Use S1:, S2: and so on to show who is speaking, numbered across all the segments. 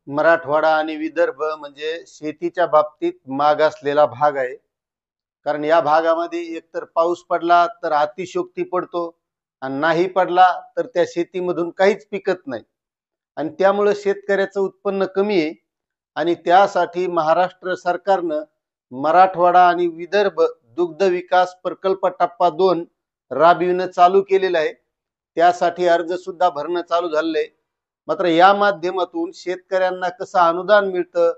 S1: मराठवाडा आणि विदर्भ म्हणजे शेतीच्या बाबतीत मागासलेला भाग आहे. कारण या भागामध्ये एकतर पाऊस पडला तर अतिशयोक्ती पडतो आणि नाही पडला तर त्या शेतीमधून काहीच पिकत नाही आणि त्यामुळे शेतकऱ्याचं उत्पन्न कमी आहे. आणि त्यासाठी महाराष्ट्र सरकारनं मराठवाडा आणि विदर्भ दुग्ध विकास प्रकल्प टप्पा 2 राबविणं चालू केलेलं आहे. त्यासाठी अर्ज सुद्धा भरणं चालू झालंय. मात्र या माध्यमातून शेतकऱ्यांना कसं अनुदान मिळतं,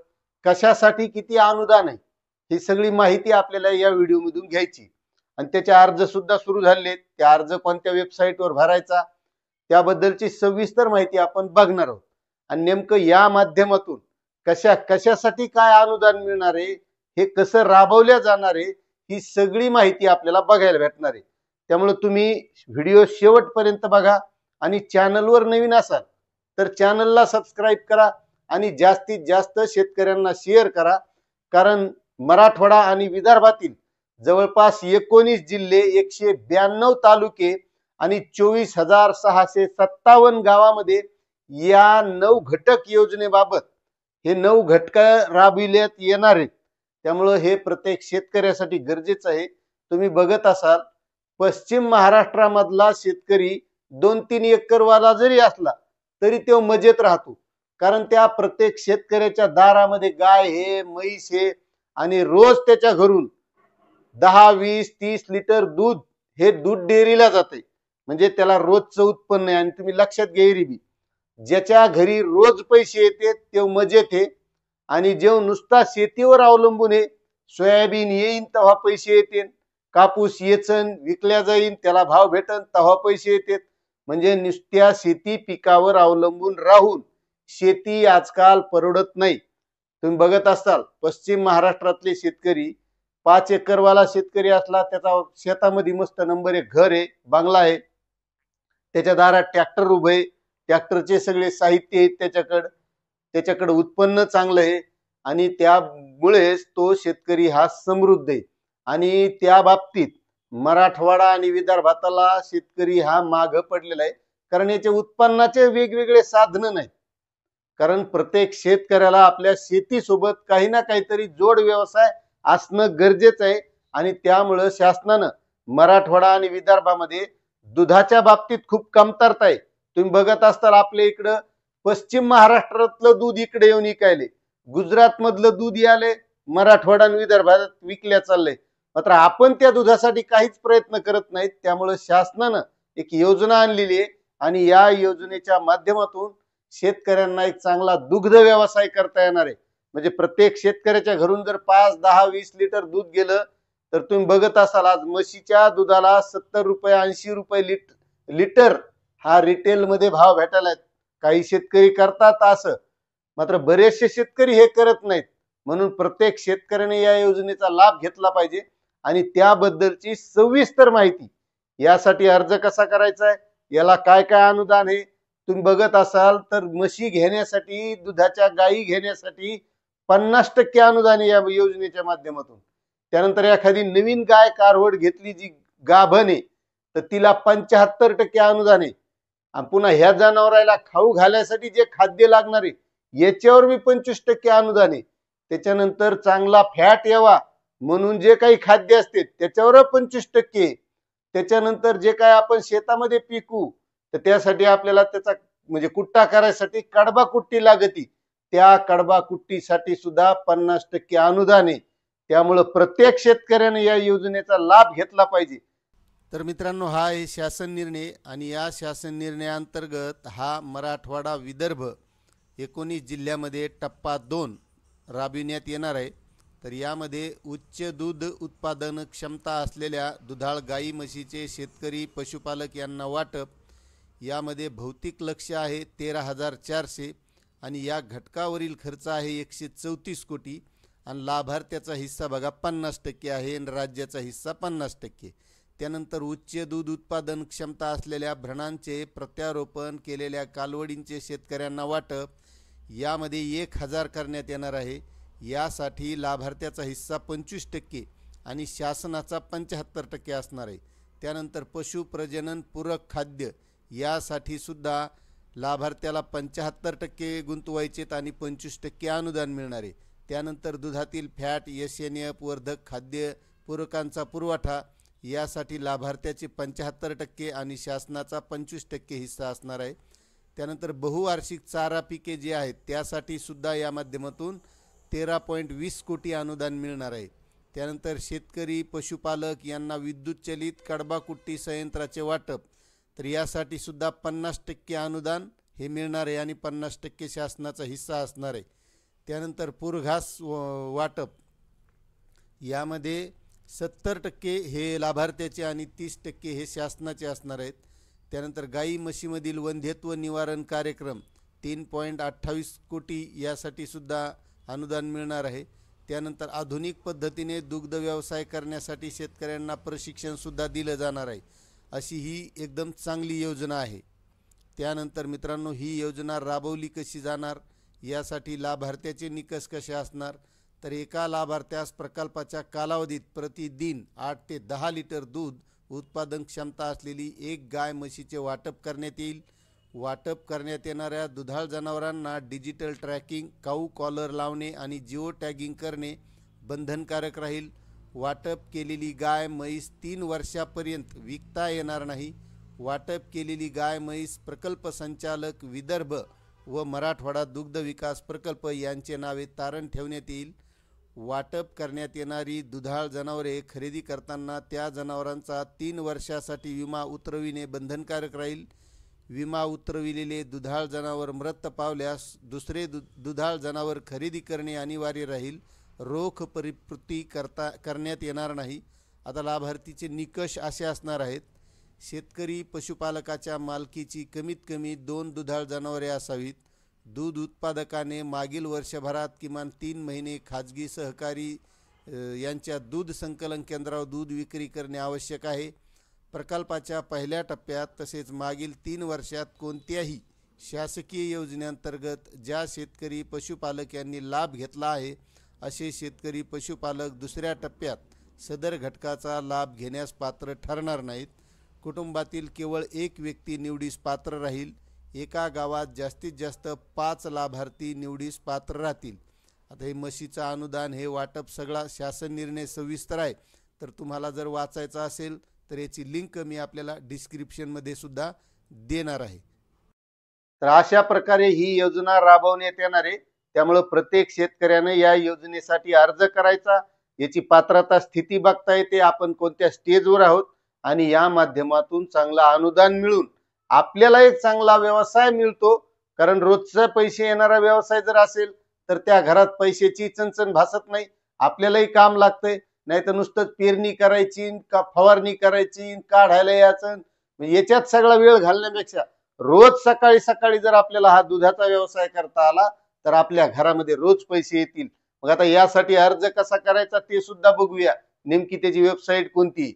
S1: कशासाठी किती अनुदान आहे, ही सगळी माहिती आपल्याला या व्हिडिओमधून घ्यायची. आणि त्याचे अर्ज सुद्धा सुरू झालेत. ते अर्ज कोणत्या वेबसाईटवर भरायचा त्याबद्दलची सविस्तर माहिती आपण बघणार आहोत. आणि नेमकं या माध्यमातून कशासाठी काय अनुदान मिळणार आहे, हे कसं राबवल्या जाणार आहे, ही सगळी माहिती आपल्याला बघायला भेटणार आहे. त्यामुळे तुम्ही व्हिडिओ शेवटपर्यंत बघा आणि चॅनलवर नवीन असाल तर चॅनलला सबस्क्राईब करा आणि जास्तीत जास्त शेतकऱ्यांना शेअर करा. कारण मराठवाडा आणि विदर्भातील जवळपास 19 जिल्हे, 192 तालुके आणि 24,657 गावामध्ये या 9 घटक योजनेबाबत हे 9 घटक राबविण्यात येणार आहेत. त्यामुळे हे प्रत्येक शेतकऱ्यासाठी गरजेचं आहे. तुम्ही बघत असाल पश्चिम महाराष्ट्रामधला शेतकरी 2-3 एकरवाला जरी असला तरी तो मजेत राहतो. कारण त्या प्रत्येक शेतकऱ्याच्या दारामध्ये गाय हे, म्हैस हे आणि रोज त्याच्या घरून 10, 20, 30 लिटर दूध हे दूध डेअरीला जाते. म्हणजे त्याला रोजचं उत्पन्न आहे. आणि तुम्ही लक्षात घ्यायरी बी, ज्याच्या घरी रोज पैसे येते ते मजेत आहे. आणि जो नुसता शेतीवर अवलंबून आहे, सोयाबीन येईन तेव्हा पैसे येतील, कापूस येचन विकल्या जाईन त्याला भाव भेटन तेव्हा पैसे येतात. म्हणजे नुसत्या शेती पिकावर अवलंबून राहून शेती आजकाल परवडत नाही. तुम्ही बघत असाल पश्चिम महाराष्ट्रातले शेतकरी 5 एकरवाला शेतकरी असला, त्याचा शेतामध्ये मस्त नंबर 1 घर आहे, बंगला आहे, त्याच्या दारात ट्रॅक्टर उभे, ट्रॅक्टरचे सगळे साहित्य आहेत, त्याच्याकडे उत्पन्न चांगलं आहे आणि त्यामुळेच तो शेतकरी हा समृद्ध आहे. आणि त्या बाबतीत मराठवाडा आणि विदर्भातला शेतकरी हा माग पडलेला आहे. कारण याचे उत्पन्नाचे वेगवेगळे साधन नाहीत. कारण प्रत्येक शेतकऱ्याला आपल्या शेतीसोबत काही ना काहीतरी जोड व्यवसाय असणं गरजेचं आहे. आणि त्यामुळे शासनानं मराठवाडा आणि विदर्भामध्ये दुधाच्या बाबतीत खूप कमतरता आहे. तुम्ही बघत असताल आपल्या इकडं पश्चिम महाराष्ट्रातलं दूध इकडे येऊन विकायले, गुजरात मधलं दूध याले मराठवाडा आणि विदर्भात विकल्या चाललंय. मात्र आपण त्या दुधासाठी काहीच प्रयत्न करत नाहीत. त्यामुळे शासनानं एक योजना आणलेली आहे आणि या योजनेच्या माध्यमातून शेतकऱ्यांना एक चांगला दुग्ध व्यवसाय करता येणार आहे. म्हणजे प्रत्येक शेतकऱ्याच्या घरून जर 5, 10, 20 लिटर दूध गेलं तर तुम्ही बघत असाल आज म्हशीच्या दुधाला 70 रुपये, 80 रुपये लिटर हा रिटेल मध्ये भाव भेटायला. काही शेतकरी करतात असं, मात्र बरेचसे शेतकरी हे करत नाहीत. म्हणून प्रत्येक शेतकऱ्याने या योजनेचा लाभ घेतला पाहिजे आणि त्याबद्दलची सविस्तर माहिती, यासाठी अर्ज कसा करायचा आहे, याला काय काय अनुदान आहे, तुम्ही बघत असाल तर म्हशी घेण्यासाठी, दुधाच्या गायी घेण्यासाठी 50% अनुदान या योजनेच्या माध्यमातून. त्यानंतर एखादी नवीन गाय कारवड घेतली जी गाभण आहे तर तिला 75% अनुदान आहे. आणि पुन्हा ह्या जनावराला खाऊ घालायसाठी जे खाद्य लागणार आहे याच्यावर मी 25% अनुदान आहे. त्याच्यानंतर चांगला फॅट यावा म्हणून जे काही खाद्य असते त्याच्यावर 25%. त्याच्यानंतर जे काही आपण शेतामध्ये पिकू तर त्यासाठी आपल्याला त्याचा म्हणजे कुट्टा करायसाठी कडबा कुट्टी लागती, त्या कडबा कुट्टीसाठी सुद्धा 50% अनुदान आहे. त्यामुळे प्रत्येक शेतकऱ्याने या योजनेचा लाभ घेतला पाहिजे. तर मित्रांनो, हा आहे शासन निर्णय आणि या शासन निर्णयाअंतर्गत हा मराठवाडा विदर्भ 19 जिल्ह्यामध्ये टप्पा 2 राबविण्यात येणार आहे. तर यामध्ये उच्च दूध उत्पादन क्षमता असलेल्या दुधाळ गाई म्हशीचे शेतकरी पशुपालक यांना वाटप. यामध्ये भौतिक लक्ष्य आहे 13,400 आणि या घटकावरील खर्च आहे 134 कोटी आणि लाभार्थ्याचा हिस्सा बघा 50% आहे आणि राज्याचा हिस्सा 50%. त्यानंतर उच्च दूध उत्पादन क्षमता असलेल्या भ्रणांचे प्रत्यारोपण केलेल्या कालवडींचे शेतकऱ्यांना वाटप. यामध्ये 1,000 करण्यात येणार आहे. यासाठी लाभार्थ्याचा हिस्सा 25% आणि शासनाचा 75% असणार आहे. त्यानंतर पशु प्रजनन पूरक खाद्य यासाठी सुद्धा लाभार्थ्याला 75% गुंतवायचेत आणि 25% अनुदान मिळणार आहे। त्यानंतर दुधातील फॅट, SNF वर्धक खाद्य पूरकांचा पुरवठा यासाठी लाभार्थ्याचे 75% आणि शासनाचा 25% हिस्सा असणार आहे। त्यानंतर बहुवार्षिक चारा पिके जे आहेत त्यासाठी सुद्धा या माध्यमातून 13.20 कोटी अनुदान मिळणार आहे। त्यानंतर शेतकरी पशुपालक यांना विद्युत चलित कडबा कुट्टी संयंत्राचे वाटप, तर यासाठी सुद्धा 50% अनुदान हे मिळणार आहे आणि 50% शासनाचा हिस्सा असणार आहे। त्यानंतर पूरघास वाटप यामध्ये 70% हे लाभार्थ्याचे आणि 30% हे शासनाचे असणार आहेत। त्यानंतर गाई म्हशीमधील वंध्यत्व निवारण कार्यक्रम 3.28 कोटी यासाठी सुद्धा अनुदान मिळणार आहे। त्यानंतर आधुनिक पद्धतीने दुग्ध व्यवसाय करण्यासाठी शेतकऱ्यांना प्रशिक्षण सुद्धा दिलं जाणार आहे। अशी ही एकदम चांगली योजना आहे। त्यानंतर मित्रांनो, ही योजना राबवली कशी जाणार, यासाठी लाभार्थ्याचे निकष कसे असणार, तर एका लाभार्थ्यास प्रकल्पाच्या कालावधीत प्रतिदिन 8 ते 10 लिटर दूध उत्पादन क्षमता असलेली एक गाय म्हशीचे वाटप करण्यात येईल। वाटप करण्यात येणाऱ्या दुधाळ जनावरांना डिजिटल ट्रॅकिंग, काऊ कॉलर लावणे आणि जिओ टॅगिंग करणे बंधनकारक राहील। वाटप केलेली गाय म्हैस 3 वर्षापर्यंत विकता येणार नाही। वाटप केलेली गाय म्हैस प्रकल्प संचालक विदर्भ व मराठवाडा दुग्ध विकास प्रकल्प यांचे नावे तारण ठेवण्यात येईल। वाटप करण्यात येणारी दुधाळ जनावरे खरेदी करताना त्या जनावरांचा 3 वर्षासाठी विमा उतरविणे बंधनकारक राहील। विमा उतरविलेले दुधाळ जनावर मृत पावल्यास दुसरे दुधाळ जनावर खरेदी करणे अनिवार्य राहील। रोख परिपूर्ती करण्यात येणार नाही। आता लाभार्थीचे निकष असे असणार आहेत: शेतकरी पशुपालकाच्या मालकीची कमीत कमी 2 दुधाळ जनावरे असावीत। दूध उत्पादकाने मागील वर्षभरात किमान 3 महिने खाजगी सहकारी यांच्या दूध संकलन केंद्रावर दूध विक्री करणे आवश्यक आहे। प्रकल्पाच्या पहिल्या टप्प्यात तसेच मागील 3 वर्षात कोणत्याही शासकीय योजनेअंतर्गत ज्या शेतकरी पशुपालक यांनी लाभ घेतला आहे असे शेतकरी पशुपालक दुसऱ्या टप्प्यात सदर घटकाचा लाभ घेण्यास पात्र ठरणार नाहीत। कुटुंबातील केवळ एक व्यक्ती निवडीस पात्र राहील। एका गावात जास्तीत जास्त 5 लाभार्थी निवडीस पात्र राहतील। आता हे म्हशीचं अनुदान हे वाटप सगळा शासन निर्णय सविस्तर आहे, तर तुम्हाला जर वाचायचा असेल तर याची लिंक मी आपल्याला डिस्क्रिप्शनमध्ये सुद्धा देणार आहे। तर अशा प्रकारे ही योजना राबवण्यात येणार आहे। त्यामुळे प्रत्येक शेतकऱ्याने या योजनेसाठी अर्ज करायचा, याची पात्रता स्थिती बघता येते, आपण कोणत्या स्टेजवर आहोत आणि या माध्यमातून चांगला अनुदान मिळून आपल्याला एक चांगला व्यवसाय मिळतो। कारण रोजचा पैसे येणारा व्यवसाय जर असेल तर त्या घरात पैशाची चणचण भासत नाही, आपल्यालाही काम लागतंय। नाही तर नुसतं पेरणी करायची का फवारणी करायची काढायला यायचं, याच्यात सगळा वेळ घालण्यापेक्षा रोज सकाळी सकाळी जर आपल्याला हा दुधाचा व्यवसाय करता आला तर आपल्या घरामध्ये रोज पैसे येतील। मग आता यासाठी अर्ज कसा करायचा ते सुद्धा बघूया। नेमकी त्याची वेबसाईट कोणती,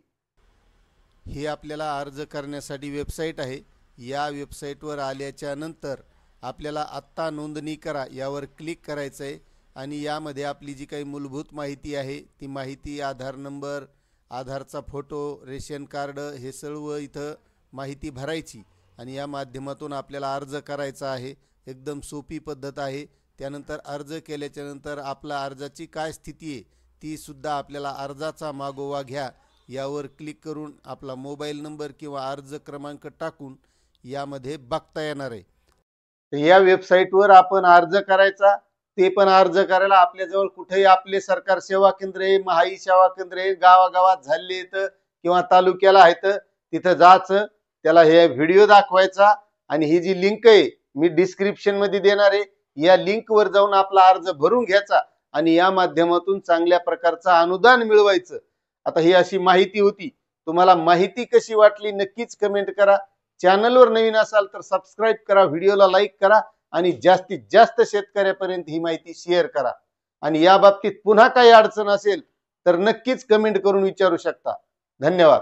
S1: हे आपल्याला अर्ज करण्यासाठी वेबसाईट आहे। या वेबसाईटवर आल्याच्या नंतर आपल्याला आत्ता नोंदणी करा यावर क्लिक करायचं आहे आणि यामध्ये आपली जी काही मूलभूत माहिती आहे ती माहिती, आधार नंबर, आधारचा फोटो, रेशन कार्ड हे सर्व इथं माहिती भरायची आणि या माध्यमातून आपल्याला अर्ज करायचा आहे। एकदम सोपी पद्धत आहे। त्यानंतर अर्ज केल्याच्या नंतर आपला अर्जाची काय स्थिती आहे ती सुद्धा आपल्याला अर्जाचा मागोवा घ्या यावर क्लिक करून आपला मोबाईल नंबर किंवा अर्ज क्रमांक टाकून यामध्ये बघता येणार आहे। या वेबसाईटवर आपण अर्ज करायचा, ते पण अर्ज करायला आपल्याजवळ कुठेही आपले सरकार सेवा केंद्र आहे, महाई सेवा केंद्र आहे, गावागावात झाले तर किंवा तालुक्याला आहेत तिथं जायचं, त्याला हे व्हिडिओ दाखवायचा आणि ही जी लिंक आहे मी डिस्क्रिप्शन मध्ये देणार आहे, या लिंकवर जाऊन आपला अर्ज भरून घ्यायचा आणि या माध्यमातून चांगल्या प्रकारचं अनुदान मिळवायचं। आता ही अशी माहिती होती। तुम्हाला माहिती कशी वाटली नक्कीच कमेंट करा। चॅनलवर नवीन असाल तर सबस्क्राइब करा, व्हिडिओला लाईक करा आणि जास्तीत जास्त शेतकऱ्यापर्यंत ही माहिती शेअर करा। आणि या बाबतीत पुन्हा काही अडचण असेल तर नक्कीच कमेंट करून विचारू शकता। धन्यवाद।